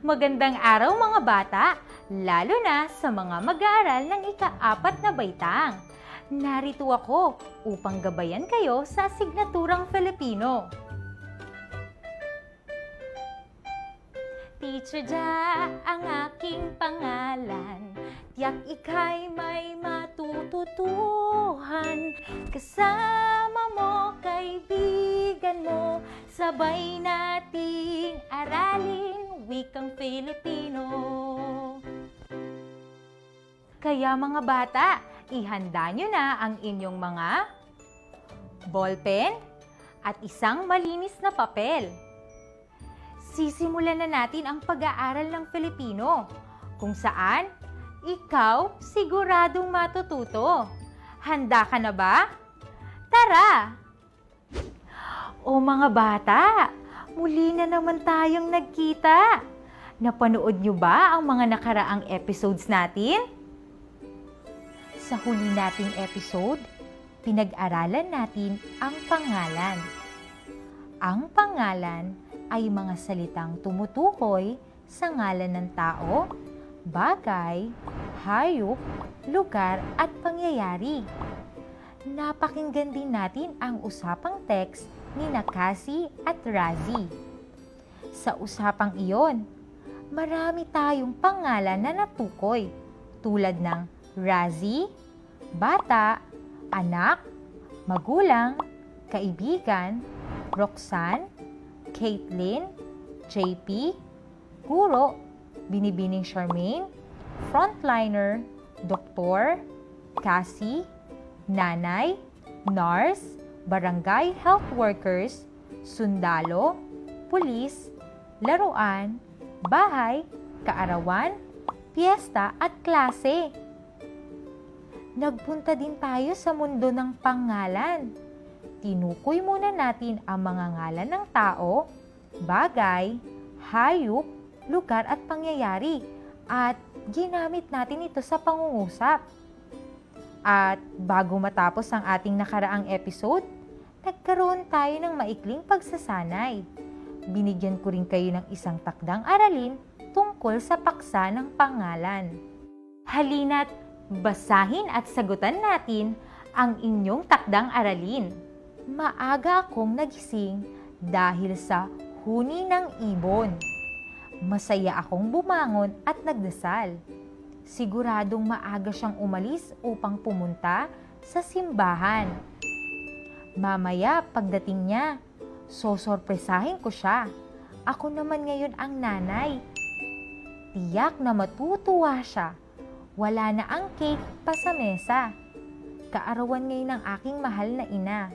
Magandang araw mga bata, lalo na sa mga mag-aaral ng ika-4 na baitang. Narito ako upang gabayan kayo sa asignaturang Filipino. Teacher Ja ang aking pangalan, tiyak ika'y may matututuhan. Kasama mo, kaibigan mo, sabay nating aralin wikang Filipino. Kaya mga bata, ihanda nyo na ang inyong mga ballpen at isang malinis na papel. Sisimulan na natin ang pag-aaral ng Filipino, kung saan ikaw siguradong matututo. Handa ka na ba? Tara! O mga bata, muli na naman tayong nagkita. Napanood nyo ba ang mga nakaraang episodes natin? Sa huli nating episode, pinag-aralan natin ang pangalan. Ang pangalan ay mga salitang tumutukoy sa ngalan ng tao, bagay, hayop, lugar at pangyayari. Napakinggan din natin ang usapang text ni Cassie at Razi. Sa usapang iyon, marami tayong pangalan na natukoy tulad ng Razi, bata, anak, magulang, kaibigan, Roxanne, Caitlin, JP, guro, Binibining Charmaine, frontliner, doktor, Cassie, nanay, nurse, barangay health workers, sundalo, pulis, laruan, bahay, kaarawan, piyesta at klase. Nagpunta din tayo sa mundo ng pangalan. Tinukoy muna natin ang mga ngalan ng tao, bagay, hayop, lugar at pangyayari at ginamit natin ito sa pangungusap. At bago matapos ang ating nakaraang episode, nagkaroon tayo ng maikling pagsasanay. Binigyan ko rin kayo ng isang takdang aralin tungkol sa paksa ng pangalan. Halina't basahin at sagutan natin ang inyong takdang aralin. Maaga akong nagising dahil sa huni ng ibon. Masaya akong bumangon at nagdasal. Siguradong maaga siyang umalis upang pumunta sa simbahan. Mamaya pagdating niya, sosorpresahin ko siya. Ako naman ngayon ang nanay. Tiyak na matutuwa siya. Wala na ang cake pa sa mesa. Kaarawan ngayon ng aking mahal na ina.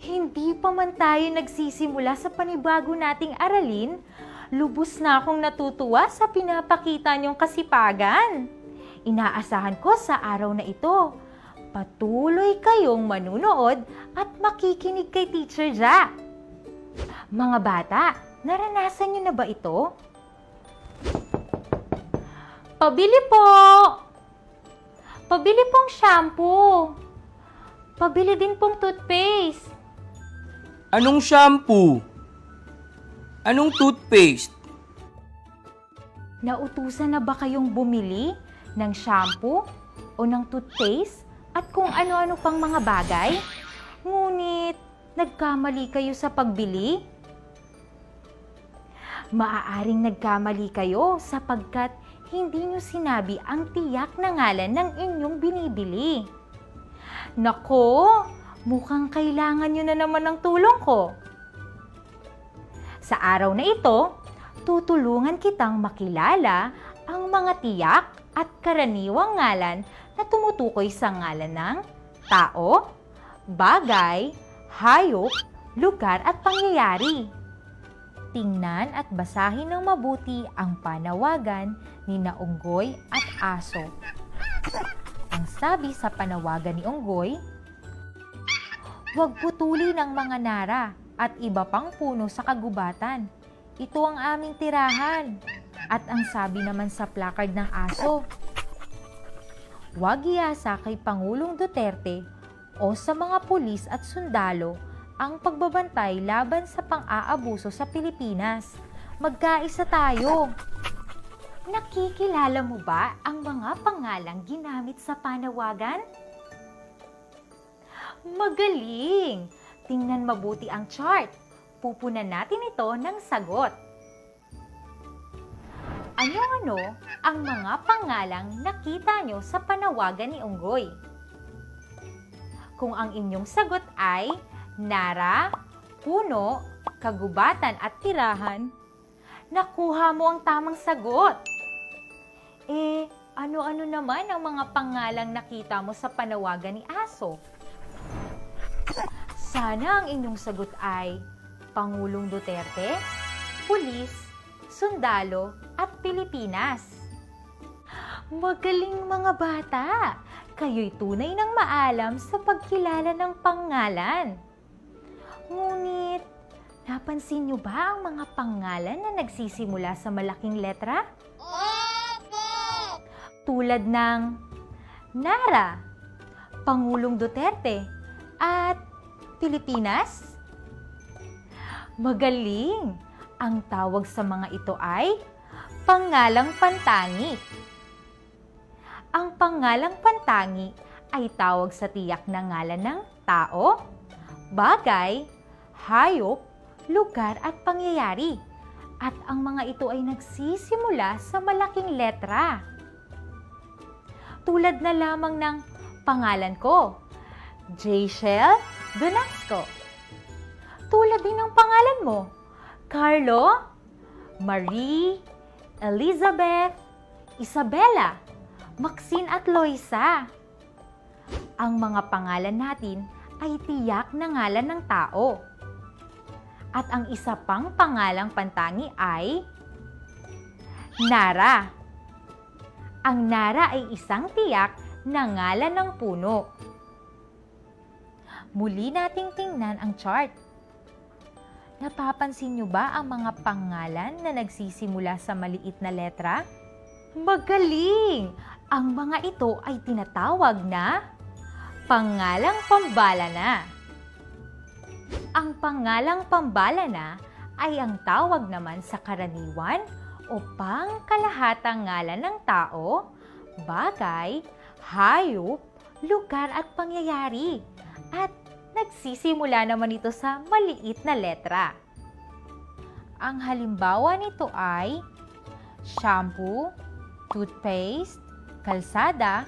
Hindi pa man tayo nagsisimula sa panibago nating aralin, lubos na akong natutuwa sa pinapakita niyong kasipagan. Inaasahan ko sa araw na ito, patuloy kayong manunood at makikinig kay Teacher Ja. Mga bata, naranasan niyo na ba ito? Pabili po! Pabili pong shampoo! Pabili din pong toothpaste! Anong shampoo? Anong toothpaste? Nautusan na ba kayong bumili ng shampoo o ng toothpaste at kung ano-ano pang mga bagay? Ngunit, nagkamali kayo sa pagbili? Maaaring nagkamali kayo sapagkat hindi nyo sinabi ang tiyak na ngalan ng inyong binibili. Nako, mukhang kailangan nyo na naman ng tulong ko. Sa araw na ito, tutulungan kitang makilala ang mga tiyak at karaniwang ngalan na tumutukoy sa ngalan ng tao, bagay, hayop, lugar at pangyayari. Tingnan at basahin ng mabuti ang panawagan ni Unggoy at Aso. Ang sabi sa panawagan ni Unggoy, "Huwag putulin ang mga nara at iba pang puno sa kagubatan. Ito ang aming tirahan." At ang sabi naman sa placard ng Aso, "Huwag iasa kay Pangulong Duterte o sa mga pulis at sundalo ang pagbabantay laban sa pang-aabuso sa Pilipinas. magkaisa tayo. Nakikilala mo ba ang mga pangalang ginamit sa panawagan? Magaling! Tingnan mabuti ang chart. Pupunan natin ito ng sagot. Ano-ano ang mga pangalang nakita nyo sa panawagan ni Unggoy? Kung ang inyong sagot ay Nara, Puno, Kagubatan at Tirahan, nakuha mo ang tamang sagot. Ano-ano naman ang mga pangalang nakita mo sa panawagan ni Aso? Sana ang inyong sagot ay Pangulong Duterte, Pulis, Sundalo at Pilipinas. Magaling mga bata! Kayo'y tunay ng maalam sa pagkilala ng pangalan. Ngunit, napansin niyo ba ang mga pangalan na nagsisimula sa malaking letra? Opo! Tulad ng Nara, Pangulong Duterte, at Pilipinas? Magaling! Ang tawag sa mga ito ay pangalang pantangi. Ang pangalang pantangi ay tawag sa tiyak na ngalan ng tao, bagay, hayop, lugar at pangyayari. At ang mga ito ay nagsisimula sa malaking letra. Tulad na lamang ng pangalan ko, Jayshel Donasco. Tulad din ng pangalan mo, Carlo, Marie, Elizabeth, Isabella, Maxine at Loisa. Ang mga pangalan natin ay tiyak na ngalan ng tao. At ang isa pang pangalang pantangi ay Nara. Ang Nara ay isang tiyak na ngalan ng puno. Muli nating tingnan ang chart. Napapansin niyo ba ang mga pangalan na nagsisimula sa maliit na letra? Magaling! Ang mga ito ay tinatawag na pangalang pambalana. Ang pangalang pambalana ay ang tawag naman sa karaniwan o pangkalahatang ngalan ng tao, bagay, hayop, lugar at pangyayari. At nagsisimula naman ito sa maliit na letra. Ang halimbawa nito ay shampoo, toothpaste, kalsada,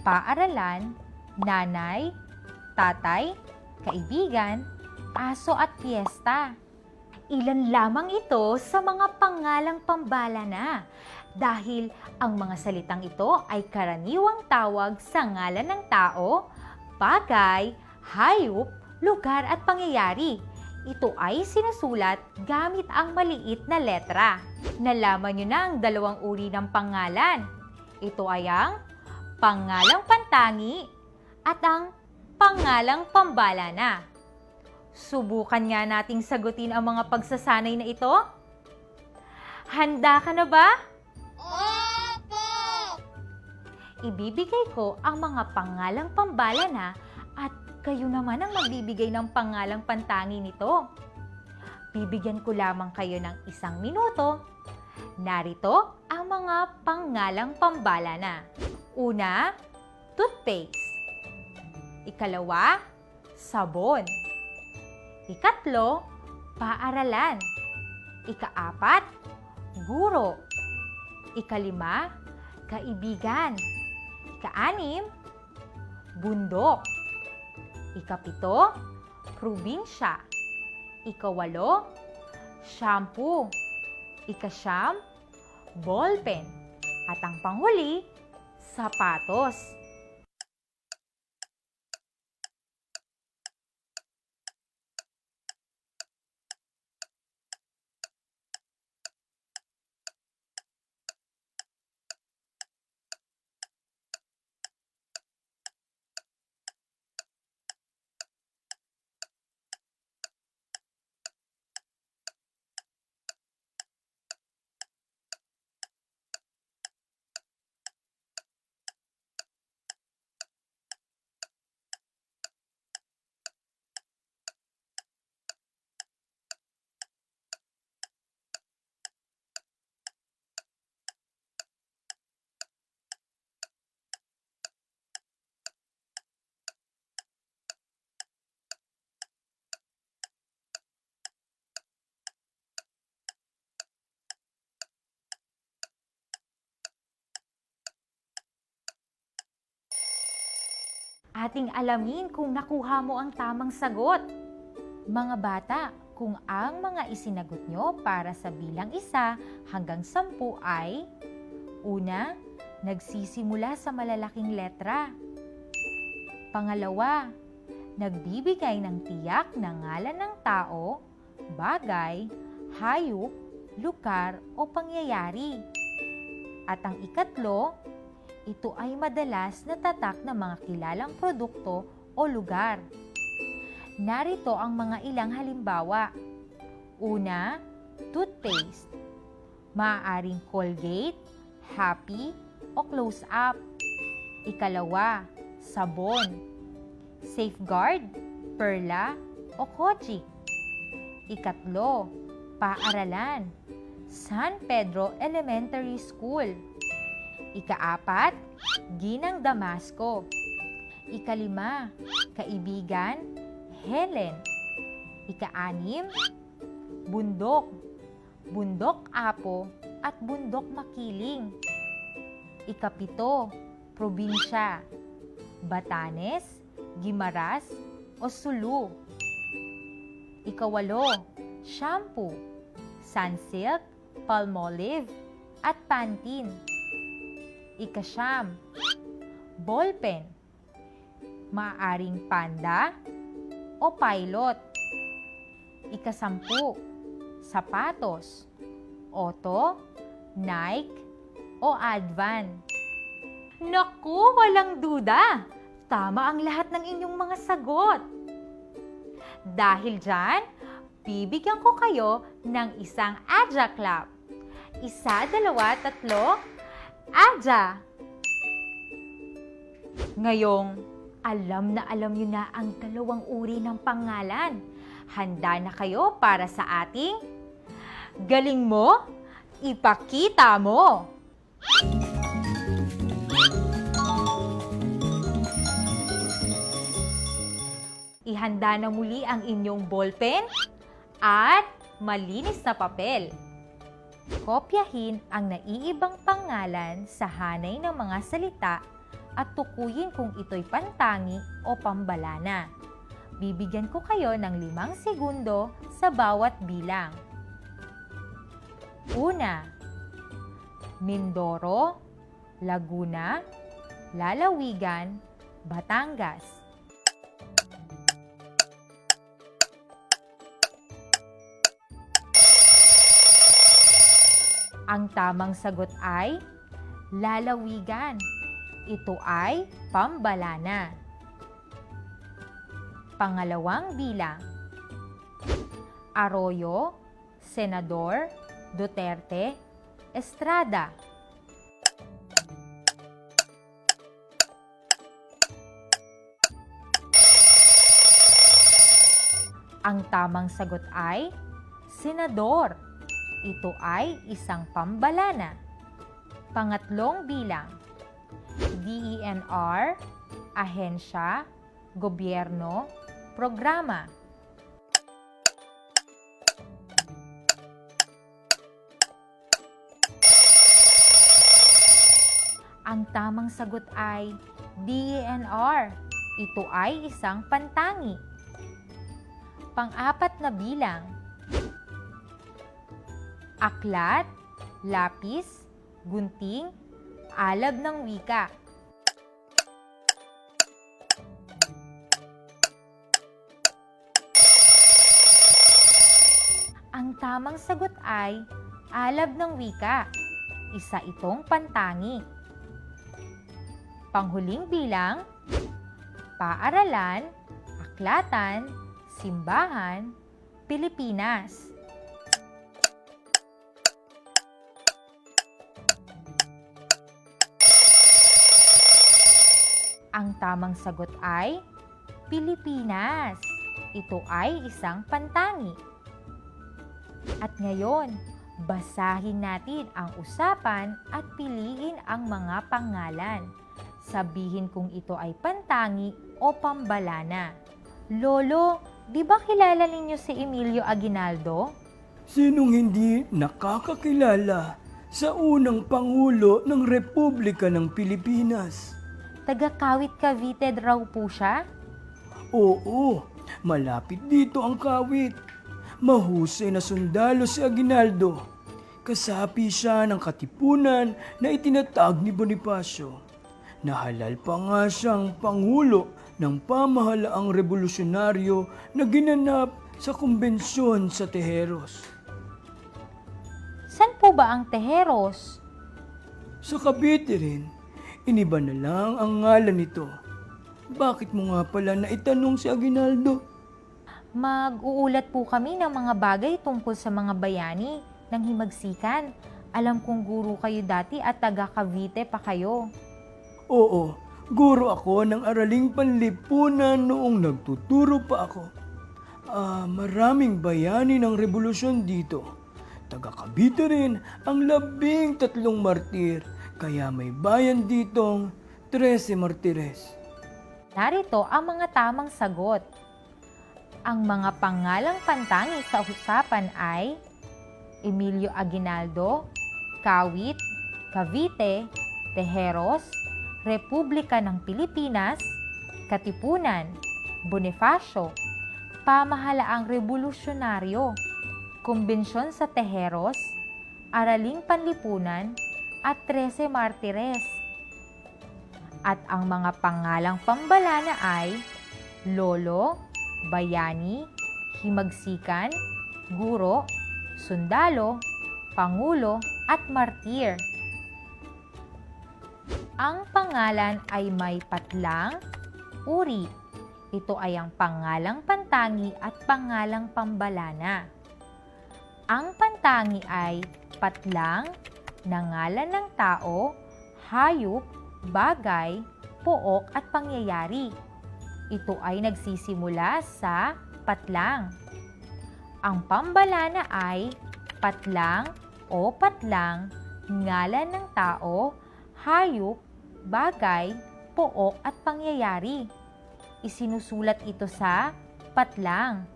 paaralan, nanay, tatay, kaibigan, aso at piyesta. Ilan lamang ito sa mga pangalang pambalana dahil ang mga salitang ito ay karaniwang tawag sa ngalan ng tao, bagay, hayop, lugar at pangyayari. Ito ay sinusulat gamit ang maliit na letra. Nalaman nyo na ang dalawang uri ng pangalan. Ito ay ang pangalang pantangi at ang pangalang pambalana. Subukan nga nating sagutin ang mga pagsasanay na ito. Handa ka na ba? Opo! Ibibigay ko ang mga pangalang pambalana at kayo naman ang magbibigay ng pangalang pantangi nito. Bibigyan ko lamang kayo ng 1 minuto. Narito ang mga pangalang pambalana. Una, toothpaste. Ikalawa, sabon. Ikatlo, paaralan. Ikaapat, guro. Ikalima, kaibigan. Ikaanim, bundok. Ikapito, probinsya. Ikawalo, shampoo. Ikasyam, ballpen. At ang panghuli, sapatos. ating alamin kung nakuha mo ang tamang sagot. Mga bata, kung ang mga isinagot nyo para sa bilang 1 hanggang 10 ay: una, nagsisimula sa malalaking letra. Pangalawa, nagbibigay ng tiyak na ngalan ng tao, bagay, hayop, lugar o pangyayari. At ang ikatlo, ito ay madalas na tatak ng mga kilalang produkto o lugar. Narito ang mga ilang halimbawa. Una, toothpaste. Maaaring Colgate, Happy o Close Up. Ikalawa, sabon. Safeguard, Perla o Kojic. Ikatlo, paaralan. San Pedro Elementary School. Ikaapat, Ginang Damasco. Ikalima, kaibigan, Helen. Ika-6, bundok, bundok Apo at bundok Makiling. Ika-7, probinsya, Batanes, Guimaras o Sulu. Ika-8, shampoo, Sunsilk, Palmolive at Pantene. Ika-9, ballpen, maaaring Panda o Pilot. Ika-10, sapatos, Otto, Nike o Advan. Naku, walang duda! Tama ang lahat ng inyong mga sagot. Dahil dyan, bibigyan ko kayo ng isang Aja Clap. 1, 2, 3, Aja! Ngayong, alam nyo na ang 2 uri ng pangalan. Handa na kayo para sa ating Galing Mo, Ipakita Mo! Ihanda na muli ang inyong ballpen at malinis na papel. Kopyahin ang naiibang pangalan sa hanay ng mga salita at tukuyin kung ito'y pantangi o pambalana. Bibigyan ko kayo ng 5 segundo sa bawat bilang. Una, Mindoro, Laguna, Lalawigan, Batangas. Ang tamang sagot ay Lalawigan. Ito ay pambalana. Pangalawang bilang. Arroyo, Senador, Duterte, Estrada. Ang tamang sagot ay Senador. Ito ay isang pambalana. Pangatlong bilang. DENR, ahensya, gobyerno, programa. Ang tamang sagot ay DENR. Ito ay isang pantangi. Pang-4 na bilang. Aklat, lapis, gunting, alab ng wika. Ang tamang sagot ay alab ng wika. Isa itong pantangi. Panghuling bilang, paaralan, aklatan, simbahan, Pilipinas. Ang tamang sagot ay Pilipinas. Ito ay isang pantangi. At ngayon, basahin natin ang usapan at piliin ang mga pangalan. Sabihin kung ito ay pantangi o pambalana. Lolo, di ba kilala ninyo si Emilio Aguinaldo? Sinong hindi nakakakilala sa unang Pangulo ng Republika ng Pilipinas? Taga-Kawit Cavite raw po siya? Oo, malapit dito ang Kawit. Mahusay na sundalo si Aguinaldo. Kasapi siya ng katipunan na itinatag ni Bonifacio. Nahalal pa nga siyang pangulo ng pamahalaang revolusyonaryo na ginanap sa kumbensyon sa Tejeros. San po ba ang Tejeros? Sa Cavite rin, iniba na lang ang ngalan nito. Bakit mo nga pala naitanong si Aguinaldo? Mag-uulat po kami ng mga bagay tungkol sa mga bayani ng himagsikan. Alam kong guro kayo dati at taga-Cavite pa kayo. Oo, guro ako ng araling panlipunan noong nagtuturo pa ako. Maraming bayani ng revolusyon dito. Taga Cavite rin ang 13 martir, kaya may bayan ditong 13 martires. Narito ang mga tamang sagot. Ang mga pangalang pantangi sa usapan ay Emilio Aguinaldo, Kawit, Cavite, Tejeros, Republika ng Pilipinas, Katipunan, Bonifacio, Pamahalaang Revolusyonaryo, Kumbensyon sa Tejeros, Araling Panlipunan, at 13 Martires. At ang mga pangalang pambalana ay Lolo, Bayani, Himagsikan, Guro, Sundalo, Pangulo, at Martir. Ang pangalan ay may patlang, uri. Ito ay ang pangalang pantangi at pangalang pambalana. Ang pantangi ay patlang, nangalan ng tao, hayop, bagay, pook at pangyayari. Ito ay nagsisimula sa patlang. Ang pambalana ay patlang o patlang, ngalan ng tao, hayop, bagay, pook at pangyayari. Isinusulat ito sa patlang.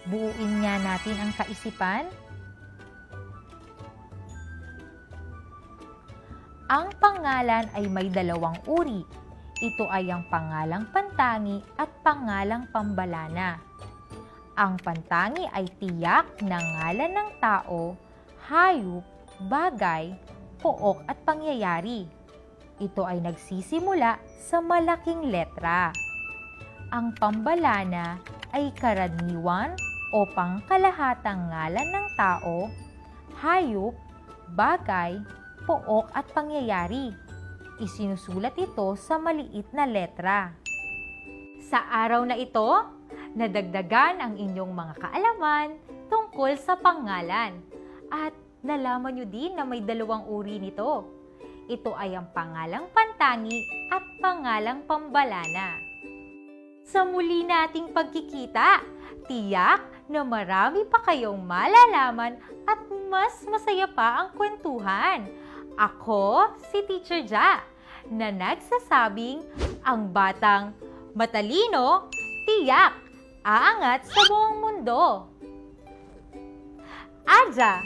Buuin nga natin ang kaisipan. Ang pangalan ay may dalawang uri. Ito ay ang pangalang pantangi at pangalang pambalana. Ang pantangi ay tiyak na ngalan ng tao, hayop, bagay, pook at pangyayari. Ito ay nagsisimula sa malaking letra. Ang pambalana ay karaniwan o pangkalahatang ngalan ng tao, hayop, bagay, pook at pangyayari. Isinusulat ito sa maliit na letra. Sa araw na ito, nadagdagan ang inyong mga kaalaman tungkol sa pangalan. At nalaman nyo din na may dalawang uri nito. Ito ay ang pangalang pantangi at pangalang pambalana. Sa muli nating pagkikita, tiyak na marami pa kayong malalaman at mas masaya pa ang kwentuhan. Ako si Teacher Ja, na nagsasabing ang batang matalino, tiyak, aangat sa buong mundo. Aja!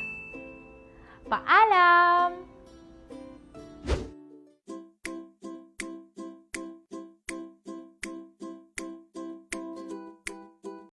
Paalam!